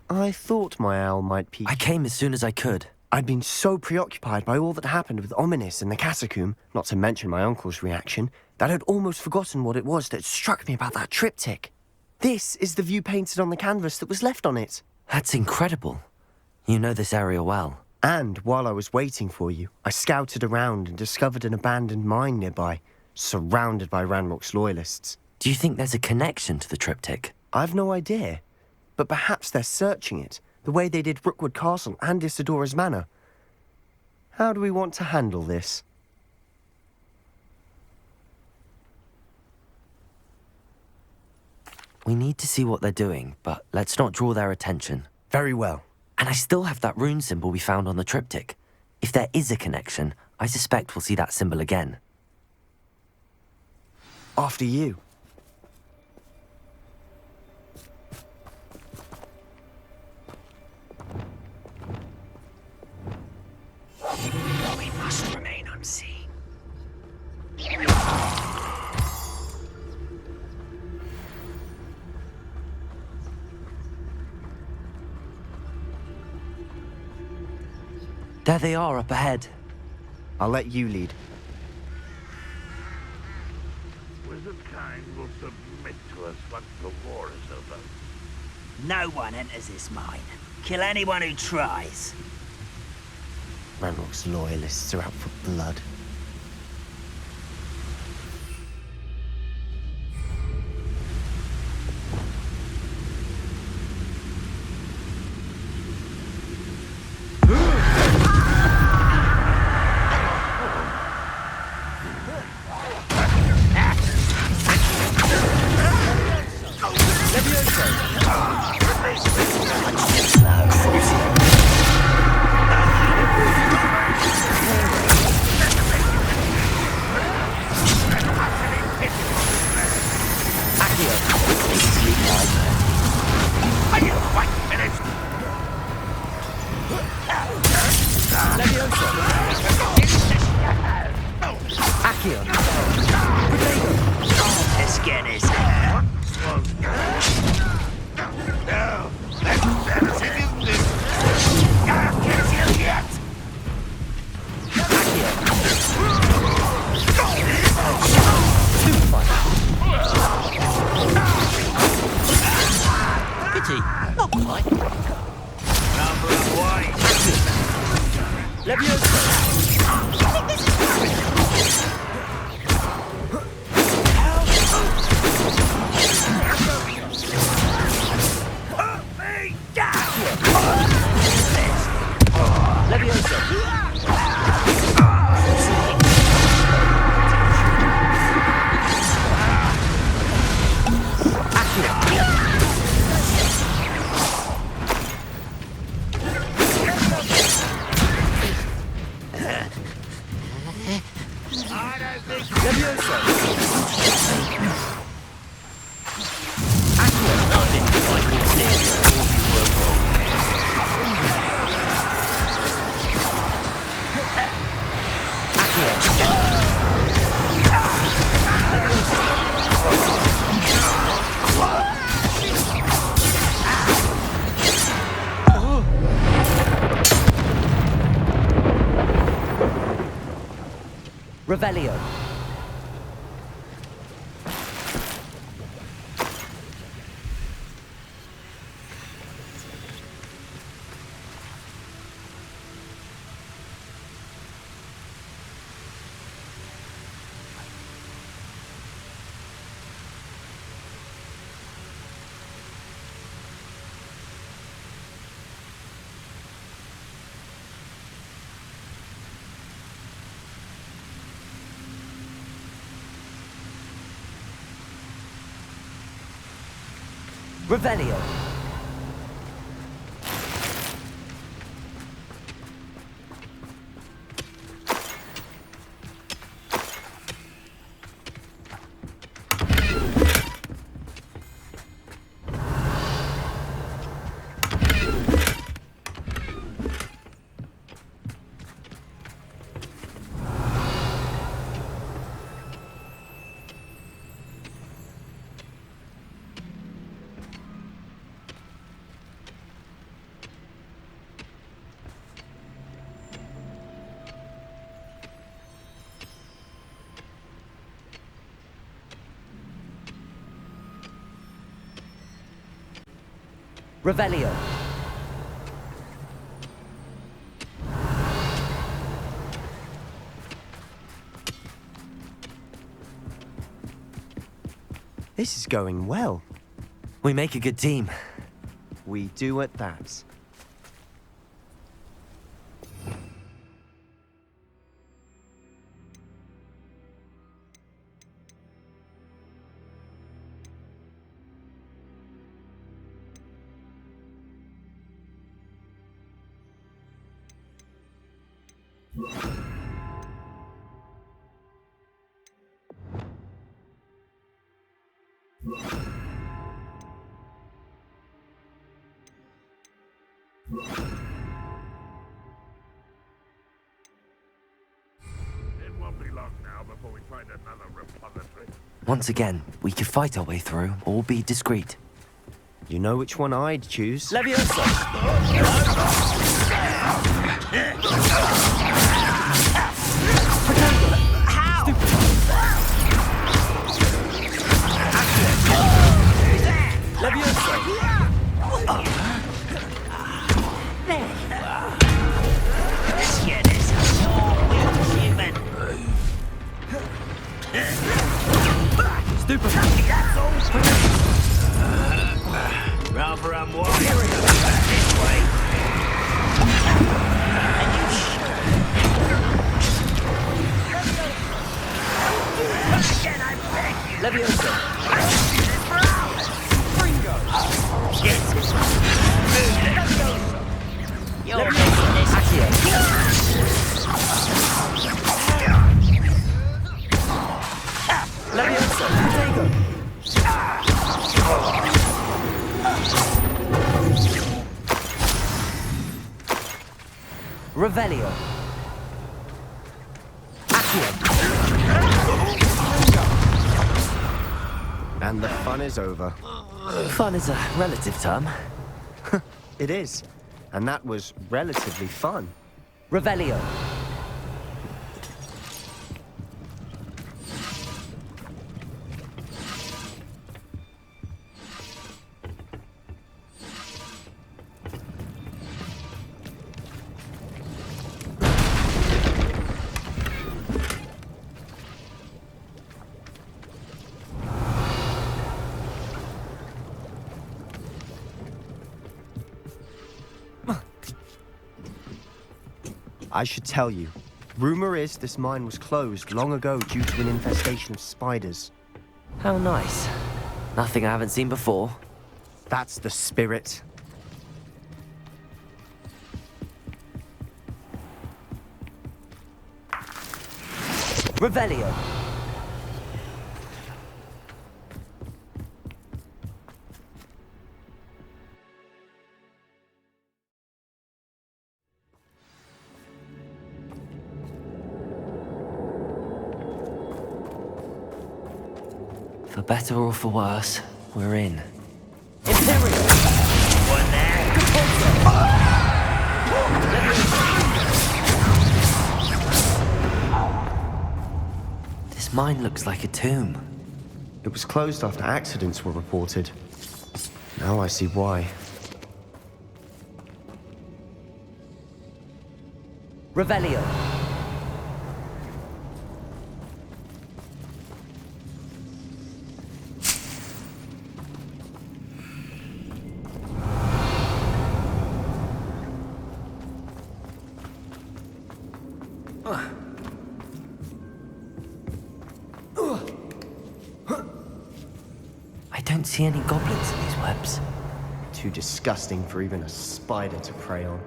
I thought my owl might peek. I came as soon as I could. I'd been so preoccupied by all that happened with Ominis and the catacomb, not to mention my uncle's reaction, that I'd almost forgotten what it was that struck me about that triptych. This is the view painted on the canvas that was left on it. That's incredible. You know this area well. And while I was waiting for you, I scouted around and discovered an abandoned mine nearby, surrounded by Ranrock's loyalists. Do you think there's a connection to the triptych? I've no idea, but perhaps they're searching it, the way they did Rookwood Castle and Isidora's Manor. How do we want to handle this? We need to see what they're doing, but let's not draw their attention. Very well. And I still have that rune symbol we found on the triptych. If there is a connection, I suspect we'll see that symbol again. After you. We must remain unseen. There they are up ahead. I'll let you lead. Wizardkind will submit to us once the war is over. No one enters this mine. Kill anyone who tries. Ranrock's loyalists are out for blood. Revelio. Revelio. Revelio. This is going well. We make a good team. We do at that. It won't be long now before we find another repository. Once again, we could fight our way through or be discreet. You know which one I'd choose. Leviosa! Rather unwise. This way. Again, I beg you. Leviosa! Yes. You're making this. Leviosa! Revelio. And the fun is over. Fun is a relative term. It is. And that was relatively fun. Revelio. I should tell you. Rumor is this mine was closed long ago due to an infestation of spiders. How nice. Nothing I haven't seen before. That's the spirit. Revelio. For better or for worse, we're in. Imperial! One there. This mine looks like a tomb. It was closed after accidents were reported. Now I see why. Revelio. I don't see any goblins in these webs. Too disgusting for even a spider to prey on.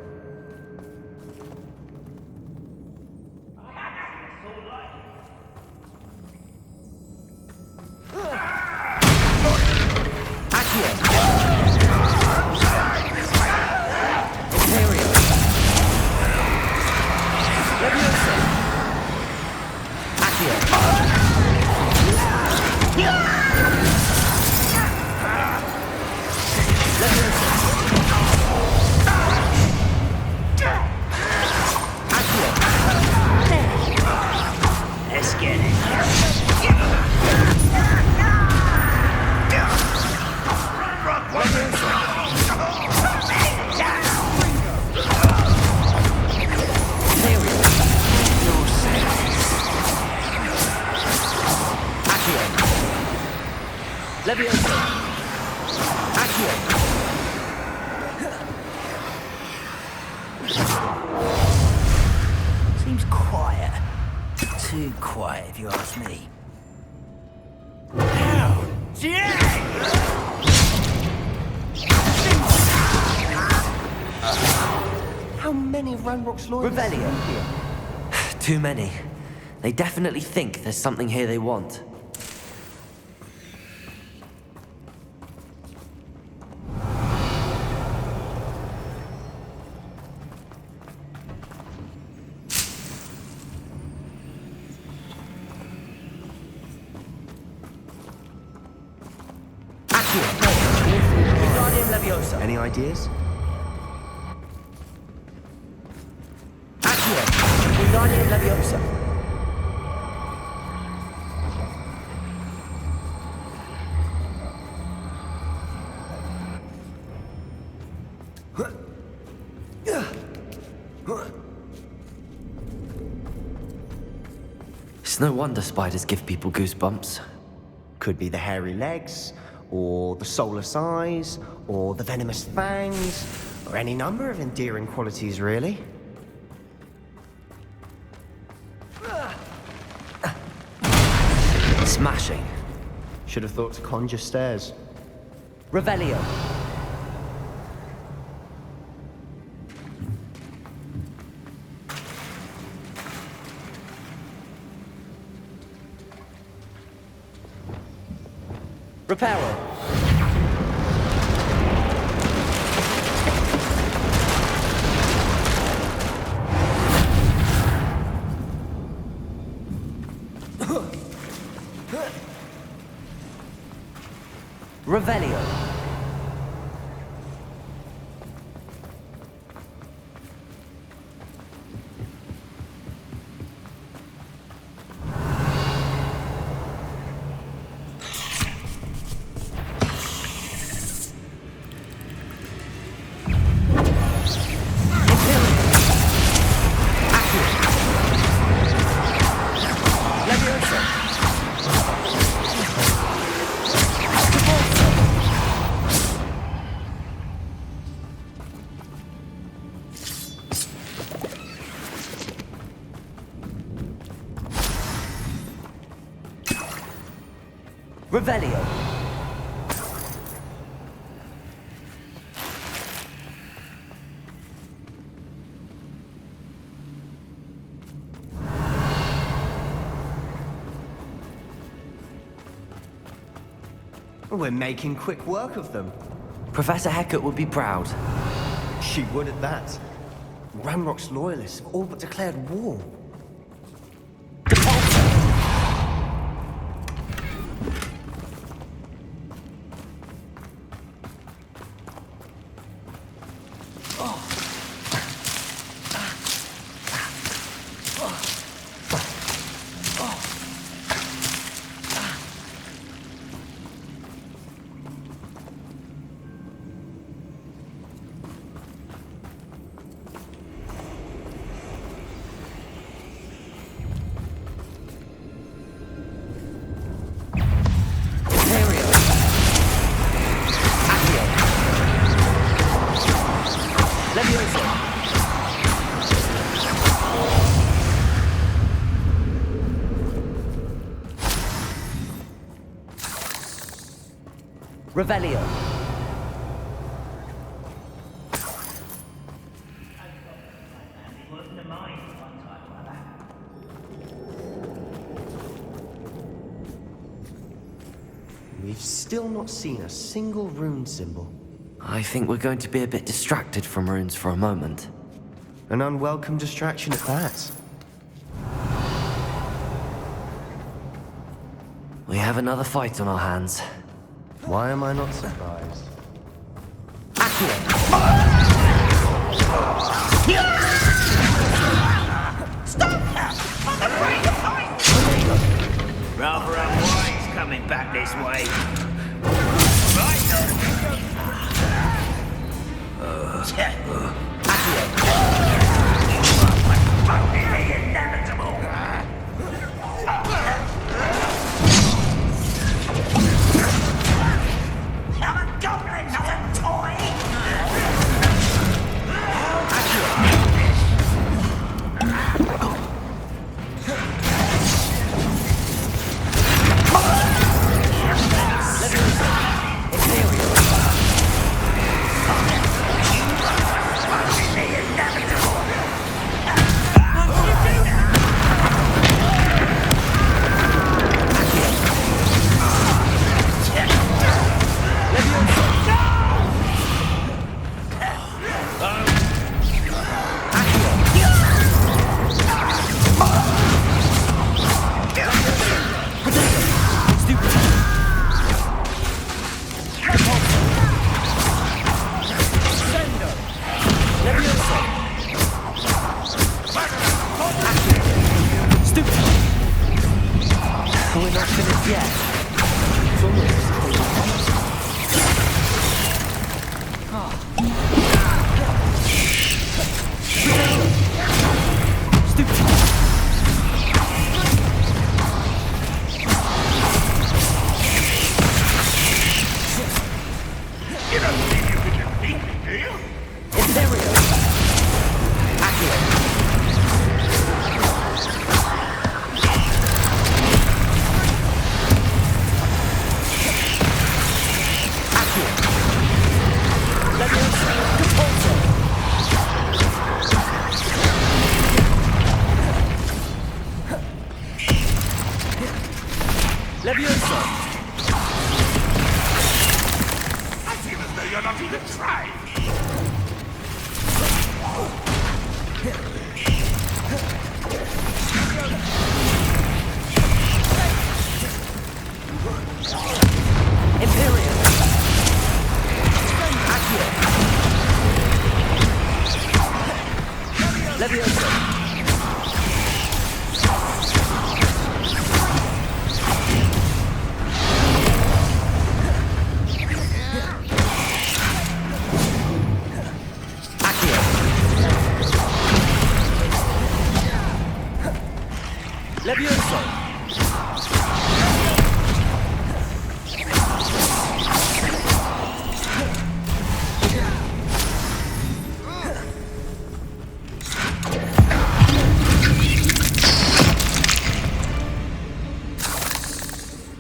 Let's get it. Run, Seems quiet. Too quiet, if you ask me. How How many Ranrock's lawyers? Revelio. Too many. They definitely think there's something here they want. Any ideas? It's no wonder spiders give people goosebumps. Could be the hairy legs, or the soulless eyes, or the venomous fangs, or any number of endearing qualities, really. Smashing. Should have thought to conjure stairs. Revelio. Reparo. Revelio. Revelio. We're making quick work of them. Professor Hecat would be proud. She would at that. Ranrock's loyalists have all but declared war. Revelio. We've still not seen a single rune symbol. I think we're going to be a bit distracted from runes for a moment. An unwelcome distraction at that. We have another fight on our hands. Why am I not surprised? Rather unwise coming back this way. Inevitable. Try! Imperium! Accio! Levioso! Accio! Levioso!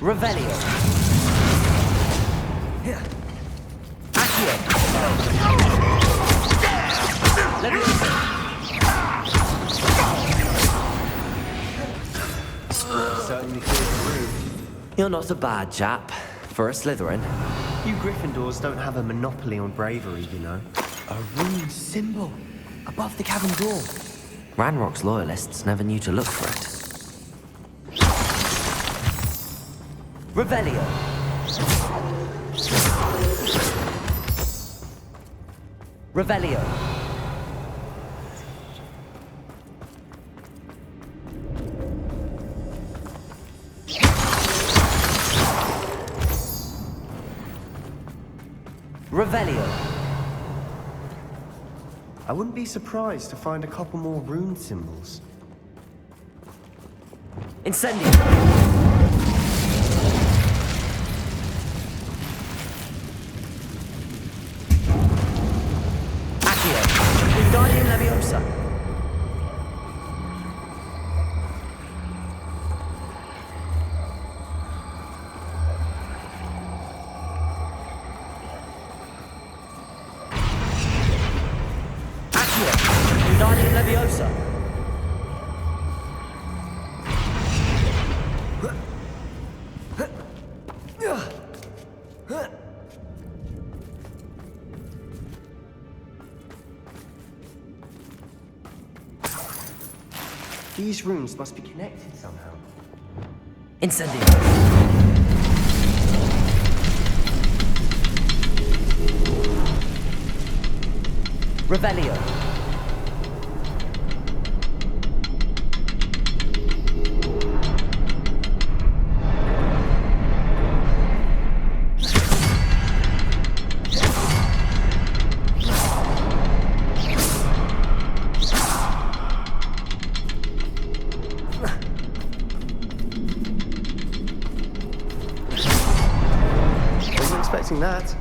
Revelio. Accio. Levioso. Certainly cleared the room. You're not a bad chap for a Slytherin. You Gryffindors don't have a monopoly on bravery, you know. A rune symbol above the cavern door. Ranrock's loyalists never knew to look for it. Revelio. Revelio. Revelio. I wouldn't be surprised to find a couple more rune symbols. Incendio. Accio. Wingardium Leviosa. Accio. Wingardium Leviosa. These runes must be connected somehow. Incendio. Revelio. Wasn't expecting that.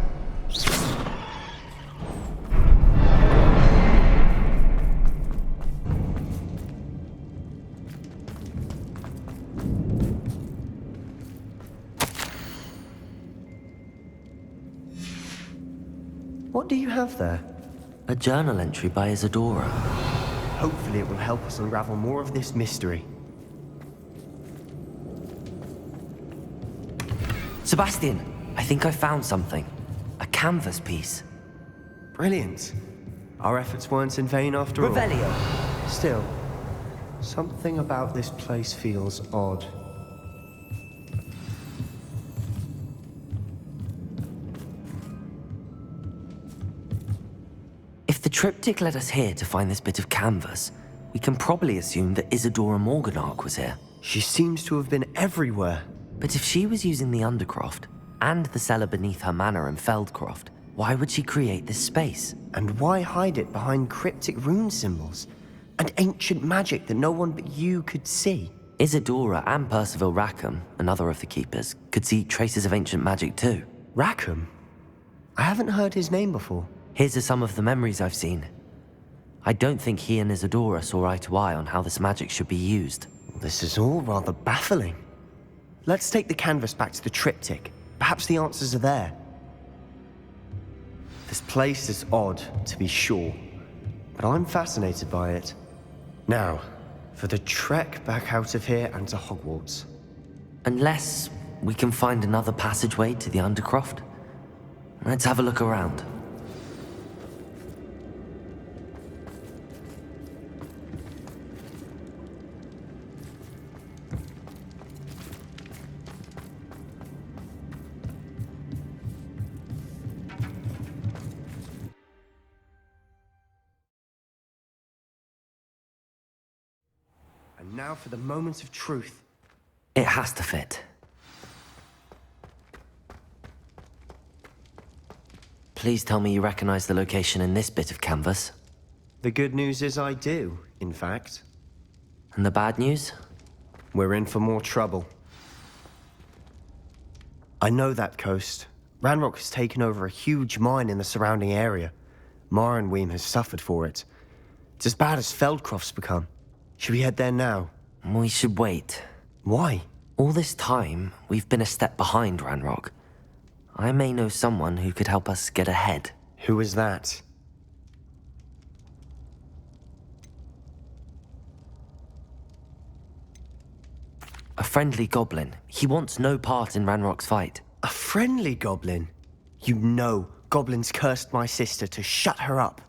What do you have there? A journal entry by Isadora. Hopefully it will help us unravel more of this mystery. Sebastian, I think I found something. A canvas piece. Brilliant. Our efforts weren't in vain after all. Revelio. Still, something about this place feels odd. If the triptych led us here to find this bit of canvas, we can probably assume that Isadora Morganach was here. She seems to have been everywhere. But if she was using the Undercroft and the cellar beneath her manor in Feldcroft, why would she create this space? And why hide it behind cryptic rune symbols? And ancient magic that no one but you could see? Isadora and Percival Rackham, another of the keepers, could see traces of ancient magic too. Rackham? I haven't heard his name before. His are some of the memories I've seen. I don't think he and Isadora saw eye to eye on how this magic should be used. This is all rather baffling. Let's take the canvas back to the triptych. Perhaps the answers are there. This place is odd, to be sure, but I'm fascinated by it. Now, for the trek back out of here and to Hogwarts. Unless we can find another passageway to the Undercroft. Let's have a look around. Now for the moment of truth. It has to fit. Please tell me you recognize the location in this bit of canvas. The good news is I do, in fact. And the bad news? We're in for more trouble. I know that coast. Ranrock has taken over a huge mine in the surrounding area. Marrenweem has suffered for it. It's as bad as Feldcroft's become. Should we head there now? We should wait. Why? All this time, we've been a step behind Ranrock. I may know someone who could help us get ahead. Who is that? A friendly goblin. He wants no part in Ranrock's fight. A friendly goblin? You know, goblins cursed my sister to shut her up.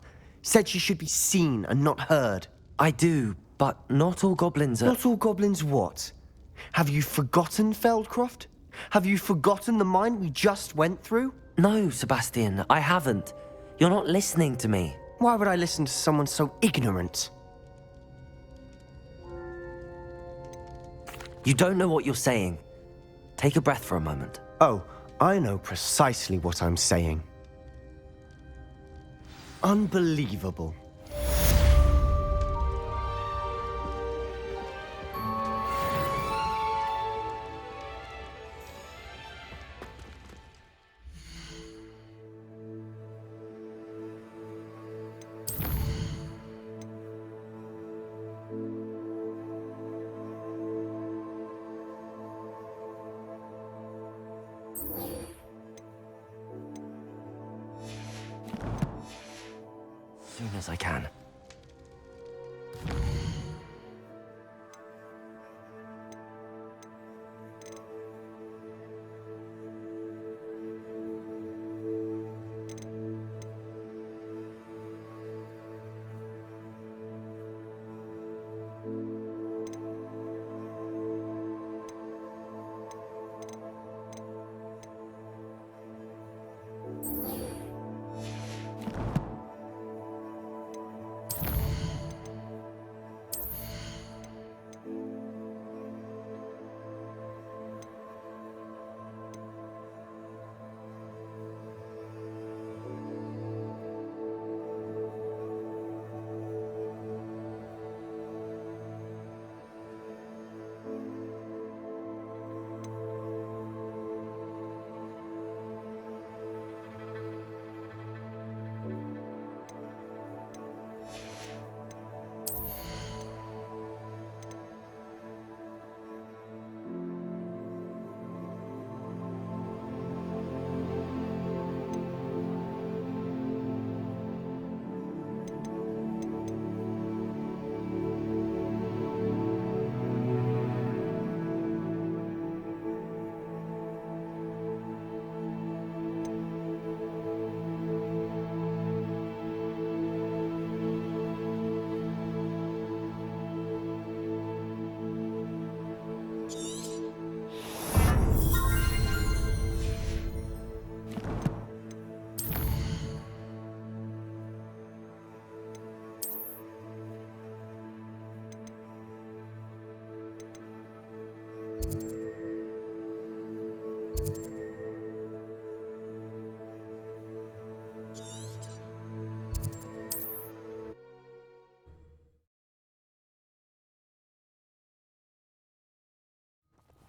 Said she should be seen and not heard. I do, but not all goblins are... Not all goblins what? Have you forgotten Feldcroft? Have you forgotten the mine we just went through? No, Sebastian, I haven't. You're not listening to me. Why would I listen to someone so ignorant? You don't know what you're saying. Take a breath for a moment. Oh, I know precisely what I'm saying. Unbelievable. As soon as I can.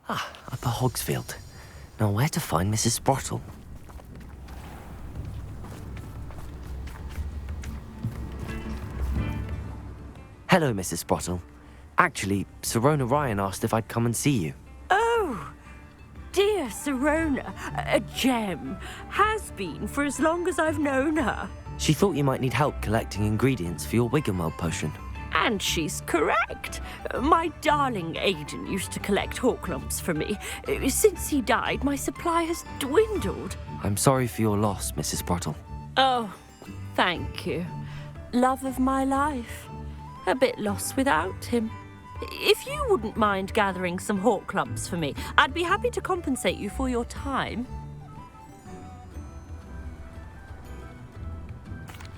Upper Hogsfield. Now where to find Mrs. Sprottle? Hello, Mrs. Sprottle. Actually, Sirona Ryan asked if I'd come and see you. Oh, dear Sirona, a gem. Has been for as long as I've known her. She thought you might need help collecting ingredients for your Wiggenweld potion. And she's correct. My darling Aidan used to collect hawk lumps for me. Since he died, my supply has dwindled. I'm sorry for your loss, Mrs. Sprottle. Oh, thank you. Love of my life. A bit lost without him. If you wouldn't mind gathering some hawk lumps for me, I'd be happy to compensate you for your time.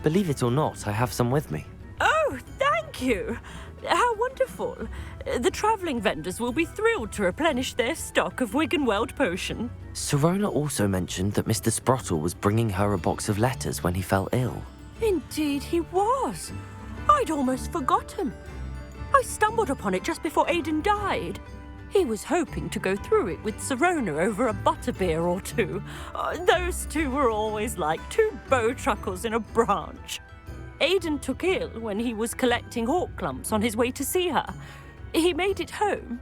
Believe it or not, I have some with me. Oh, thank you. How wonderful. The travelling vendors will be thrilled to replenish their stock of Wiggenweld potion. Sirona also mentioned that Mr. Sprottle was bringing her a box of letters when he fell ill. Indeed he was. I'd almost forgotten. I stumbled upon it just before Aidan died. He was hoping to go through it with Sirona over a butterbeer or two. Those two were always like two bowtruckles in a branch. Aidan took ill when he was collecting hawk clumps on his way to see her. He made it home,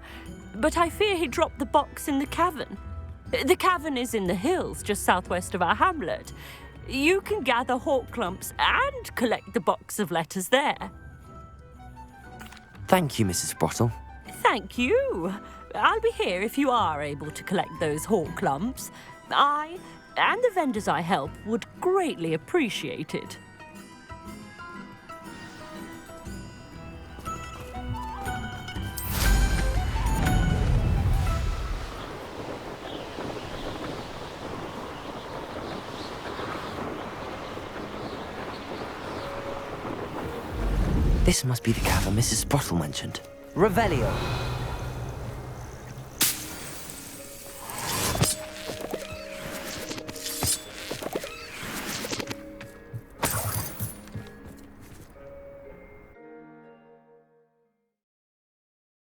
but I fear he dropped the box in the cavern. The cavern is in the hills just southwest of our hamlet. You can gather hawk clumps and collect the box of letters there. Thank you, Mrs. Sprottle. Thank you. I'll be here if you are able to collect those hawk clumps. I and the vendors I help would greatly appreciate it. This must be the cavern Mrs. Sprottle mentioned. Revelio!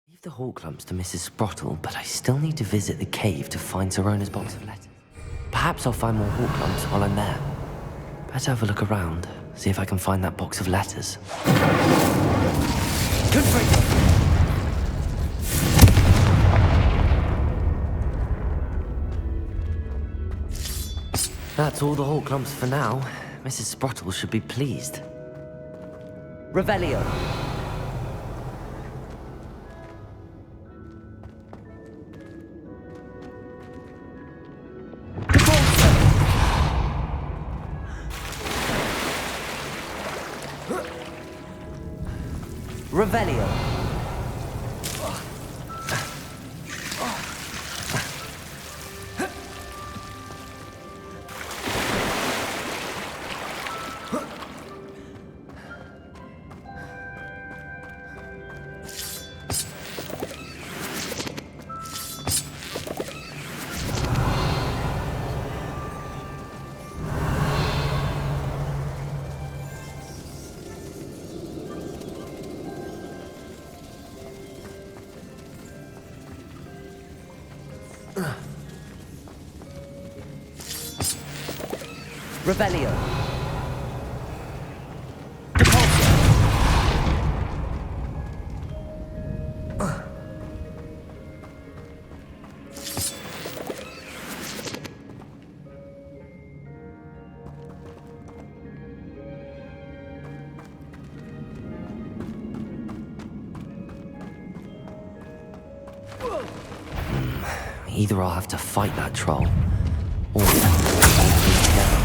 Leave the hawk clumps to Mrs. Sprottle, but I still need to visit the cave to find Sirona's box of letters. Perhaps I'll find more hawk clumps while I'm there. Better have a look around, see if I can find that box of letters. Good break. That's all the hawk clumps for now. Mrs. Sprottle should be pleased. Revelio. Revelio. Revelio. Either I'll have to fight that troll, or we'll be together.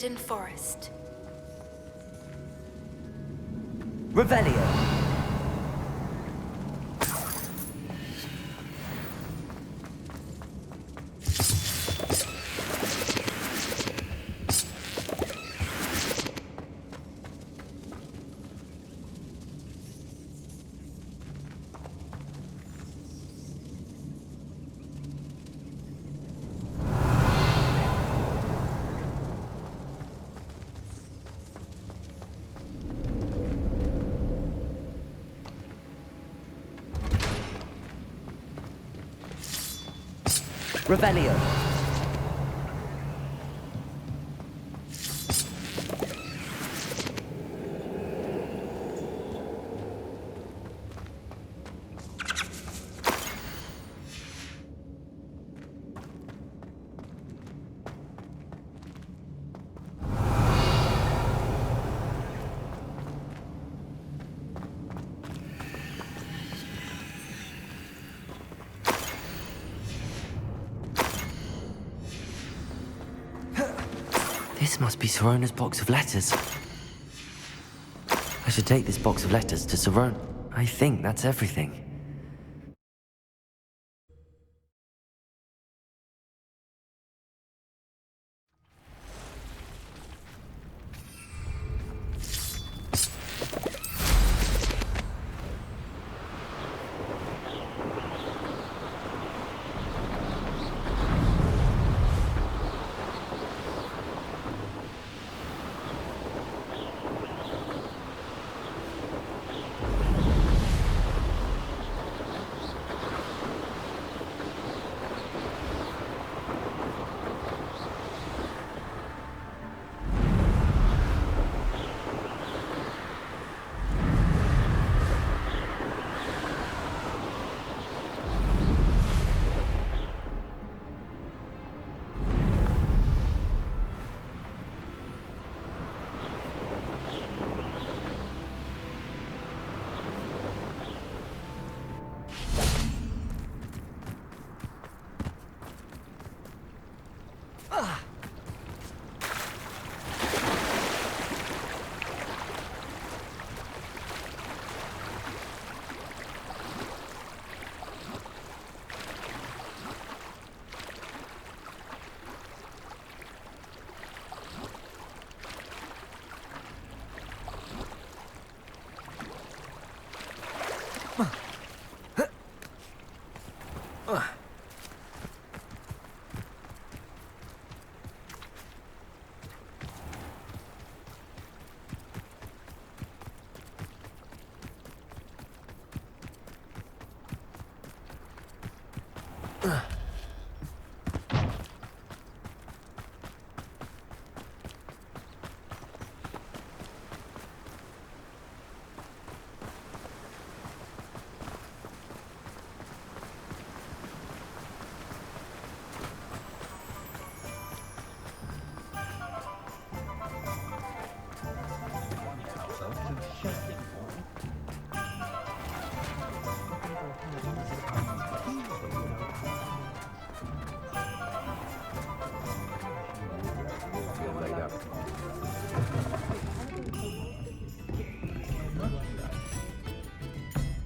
Forbidden Forest. Revelio. Revelio. This must be Sirona's box of letters. I should take this box of letters to Sirona. I think that's everything.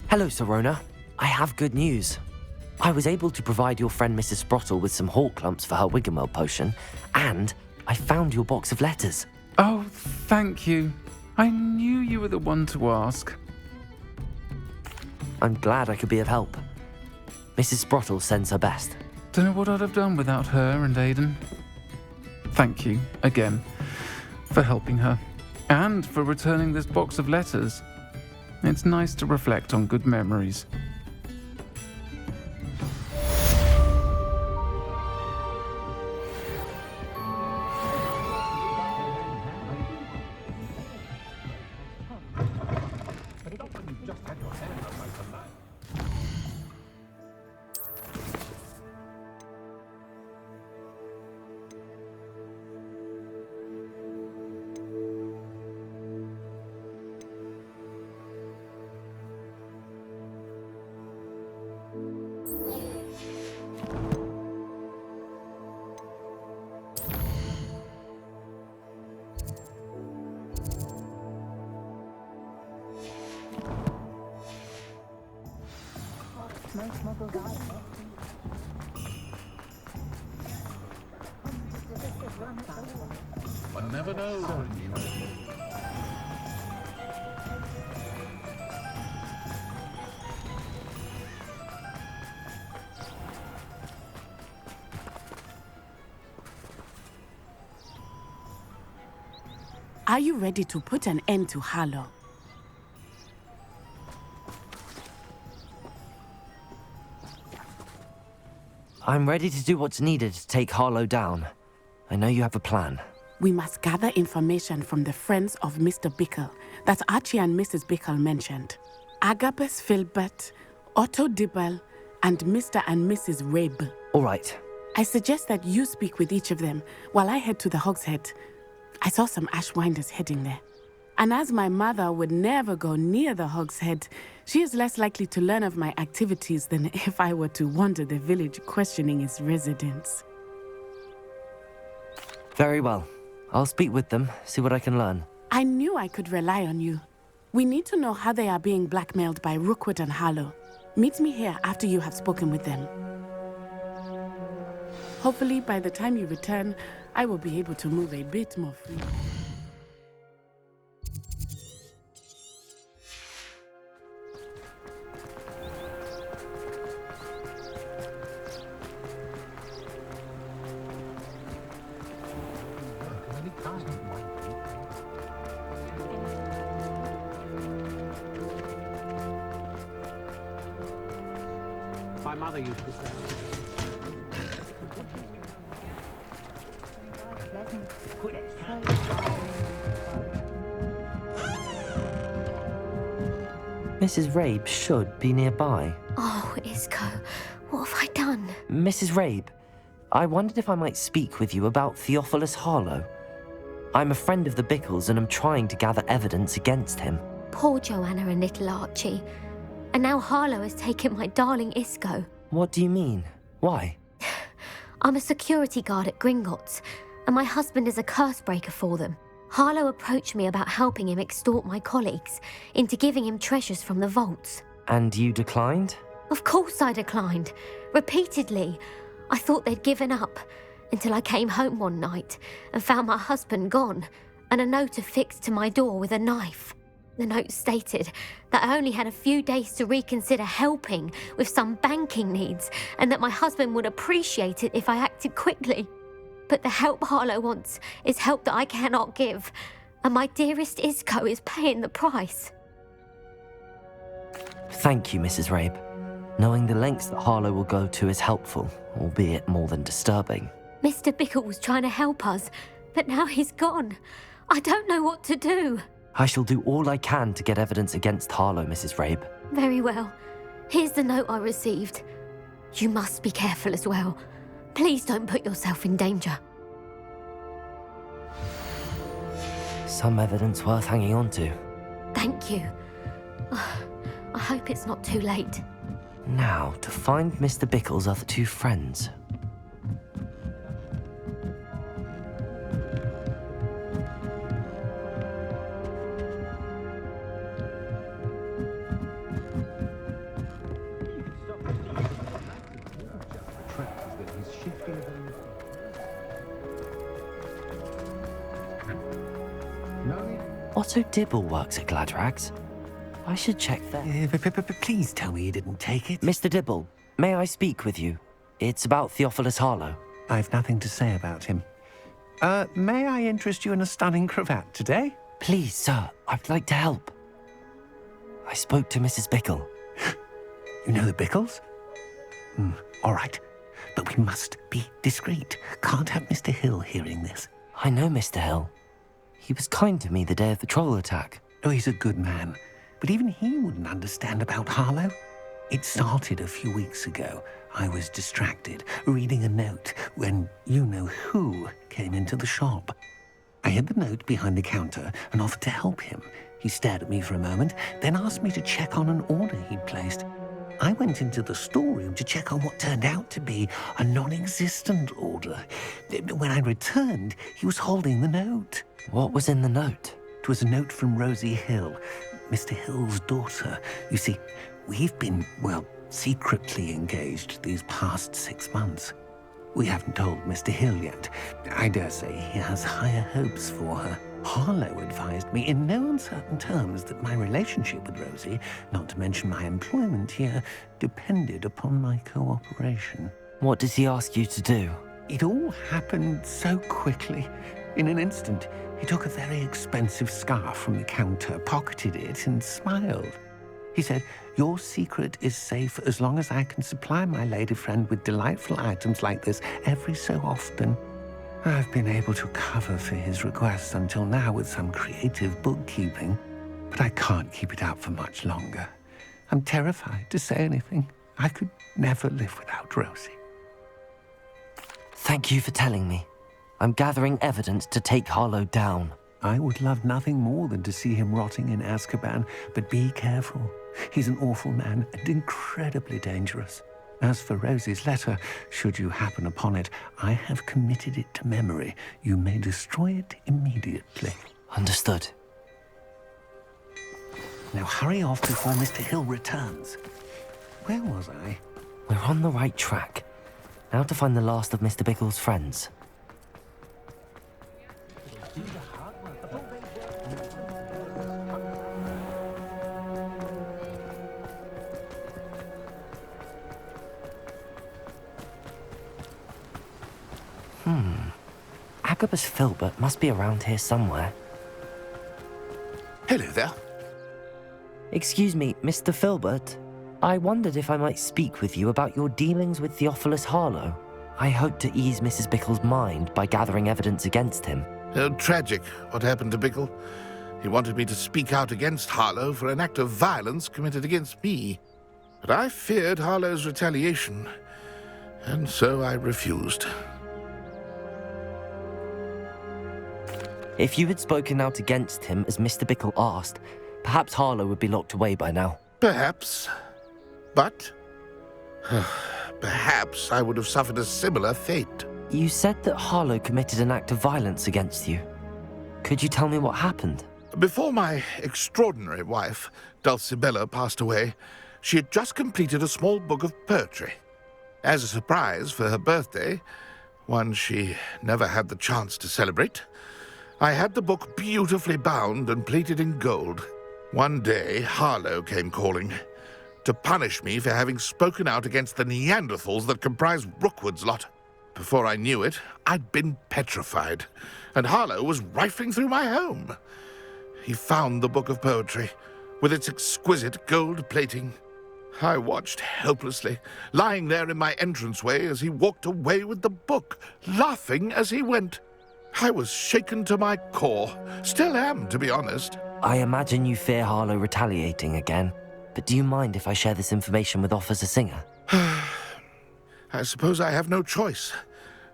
Hello, Sirona. I have good news. I was able to provide your friend Mrs. Sprottle with some hawk clumps for her Wiggenweld potion, and I found your box of letters. Oh, thank you. I knew you were the one to ask. I'm glad I could be of help. Mrs. Sprottle sends her best. Don't know what I'd have done without her and Aidan. Thank you, again, for helping her, and for returning this box of letters. It's nice to reflect on good memories. One never knows. Are you ready to put an end to Harlow? I'm ready to do what's needed to take Harlow down. I know you have a plan. We must gather information from the friends of Mr. Bickle that Archie and Mrs. Bickle mentioned. Agabus Filbert, Otto Dibble, and Mr. and Mrs. Rabe. All right. I suggest that you speak with each of them while I head to the Hogshead. I saw some Ashwinders heading there. And as my mother would never go near the Hogshead, she is less likely to learn of my activities than if I were to wander the village questioning its residents. Very well. I'll speak with them, see what I can learn. I knew I could rely on you. We need to know how they are being blackmailed by Rookwood and Harlow. Meet me here after you have spoken with them. Hopefully, by the time you return, I will be able to move a bit more freely. My mother used to say. Mrs. Rabe should be nearby. Oh, Isco, what have I done? Mrs. Rabe, I wondered if I might speak with you about Theophilus Harlow. I'm a friend of the Bickles and I'm trying to gather evidence against him. Poor Joanna and little Archie. And now Harlow has taken my darling Isco. What do you mean? Why? I'm a security guard at Gringotts, and my husband is a curse breaker for them. Harlow approached me about helping him extort my colleagues into giving him treasures from the vaults. And you declined? Of course I declined. Repeatedly. I thought they'd given up, until I came home one night and found my husband gone, and a note affixed to my door with a knife. The note stated that I only had a few days to reconsider helping with some banking needs, and that my husband would appreciate it if I acted quickly. But the help Harlow wants is help that I cannot give, and my dearest Isco is paying the price. Thank you, Mrs. Rabe. Knowing the lengths that Harlow will go to is helpful, albeit more than disturbing. Mr. Bickle was trying to help us, but now he's gone. I don't know what to do. I shall do all I can to get evidence against Harlow, Mrs. Rabe. Very well. Here's the note I received. You must be careful as well. Please don't put yourself in danger. Some evidence worth hanging on to. Thank you. I hope it's not too late. Now, to find Mr. Bickle's other two friends. Otto Dibble works at Gladrags. I should check there. Please tell me you didn't take it. Mr. Dibble, may I speak with you? It's about Theophilus Harlow. I've nothing to say about him. May I interest you in a stunning cravat today? Please, sir, I'd like to help. I spoke to Mrs. Bickle. You know the Bickles? All right. But we must be discreet. Can't have Mr. Hill hearing this. I know Mr. Hill. He was kind to me the day of the troll attack. Oh, he's a good man. But even he wouldn't understand about Harlow. It started a few weeks ago. I was distracted, reading a note, when you-know-who came into the shop. I hid the note behind the counter and offered to help him. He stared at me for a moment, then asked me to check on an order he'd placed. I went into the storeroom to check on what turned out to be a non-existent order. When I returned, he was holding the note. What was in the note? It was a note from Rosie Hill, Mr. Hill's daughter. You see, we've been, secretly engaged these past 6 months. We haven't told Mr. Hill yet. I dare say he has higher hopes for her. Harlow advised me in no uncertain terms that my relationship with Rosie, not to mention my employment here, depended upon my cooperation. What did he ask you to do? It all happened so quickly. In an instant, he took a very expensive scarf from the counter, pocketed it, and smiled. He said, "Your secret is safe as long as I can supply my lady friend with delightful items like this every so often." I've been able to cover for his requests until now with some creative bookkeeping, but I can't keep it up for much longer. I'm terrified to say anything. I could never live without Rosie. Thank you for telling me. I'm gathering evidence to take Harlow down. I would love nothing more than to see him rotting in Azkaban, but be careful. He's an awful man and incredibly dangerous. As for Rosie's letter, should you happen upon it, I have committed it to memory. You may destroy it immediately. Understood. Now hurry off before Mr. Hill returns. Where was I? We're on the right track. Now to find the last of Mr. Bickle's friends. Agabus Filbert must be around here somewhere. Hello there. Excuse me, Mr. Filbert. I wondered if I might speak with you about your dealings with Theophilus Harlow. I hope to ease Mrs. Bickle's mind by gathering evidence against him. Tragic, what happened to Bickle. He wanted me to speak out against Harlow for an act of violence committed against me. But I feared Harlow's retaliation, and so I refused. If you had spoken out against him as Mr. Bickle asked, perhaps Harlow would be locked away by now. Perhaps. But perhaps I would have suffered a similar fate. You said that Harlow committed an act of violence against you. Could you tell me what happened? Before my extraordinary wife, Dulcibella, passed away, she had just completed a small book of poetry. As a surprise for her birthday, one she never had the chance to celebrate, I had the book beautifully bound and plated in gold. One day, Harlow came calling to punish me for having spoken out against the Neanderthals that comprise Rookwood's lot. Before I knew it, I'd been petrified, and Harlow was rifling through my home. He found the book of poetry, with its exquisite gold plating. I watched helplessly, lying there in my entranceway as he walked away with the book, laughing as he went. I was shaken to my core. Still am, to be honest. I imagine you fear Harlow retaliating again, but do you mind if I share this information with Officer Singer? I suppose I have no choice.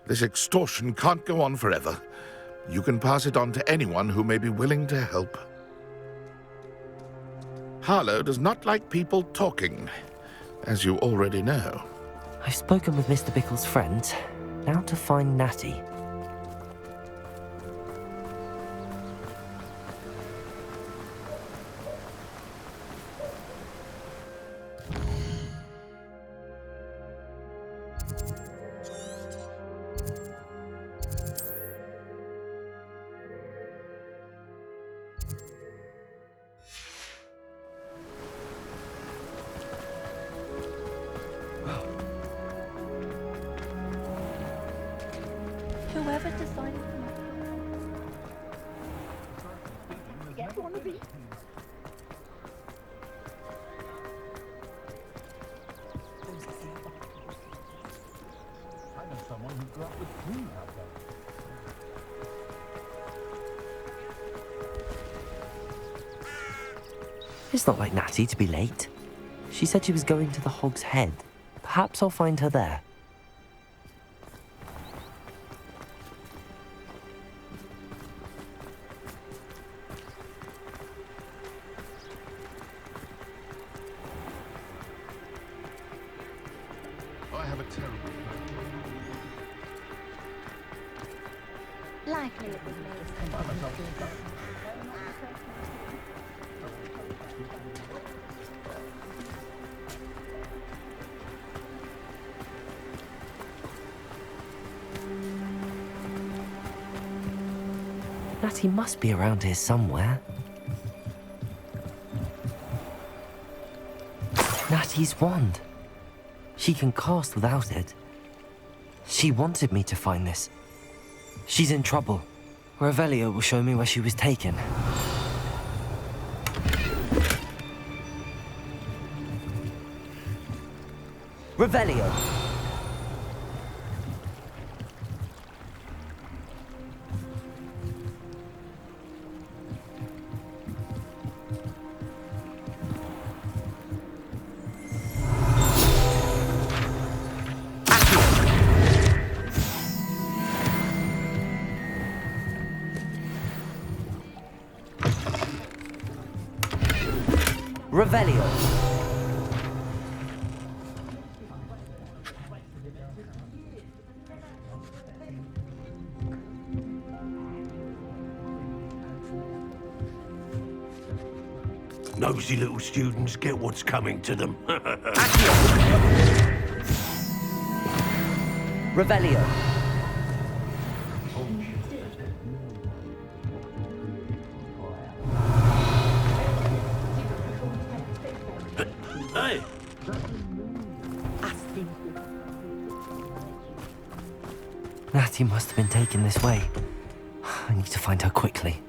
This extortion can't go on forever. You can pass it on to anyone who may be willing to help. Harlow does not like people talking, as you already know. I've spoken with Mr. Bickle's friend. Now to find Natty. Whoever decided get one of these. I know someone who grew up with three out there. It's not like Natty to be late. She said she was going to the Hog's Head. Perhaps I'll find her there. I have a terrible Likely it was me. Natty must be around here somewhere. Natty's wand. She can cast without it. She wanted me to find this. She's in trouble. Revelio will show me where she was taken. Revelio! Revelio! Nosy little students get what's coming to them. Revelio! Hey! Natty must have been taken this way. I need to find her quickly.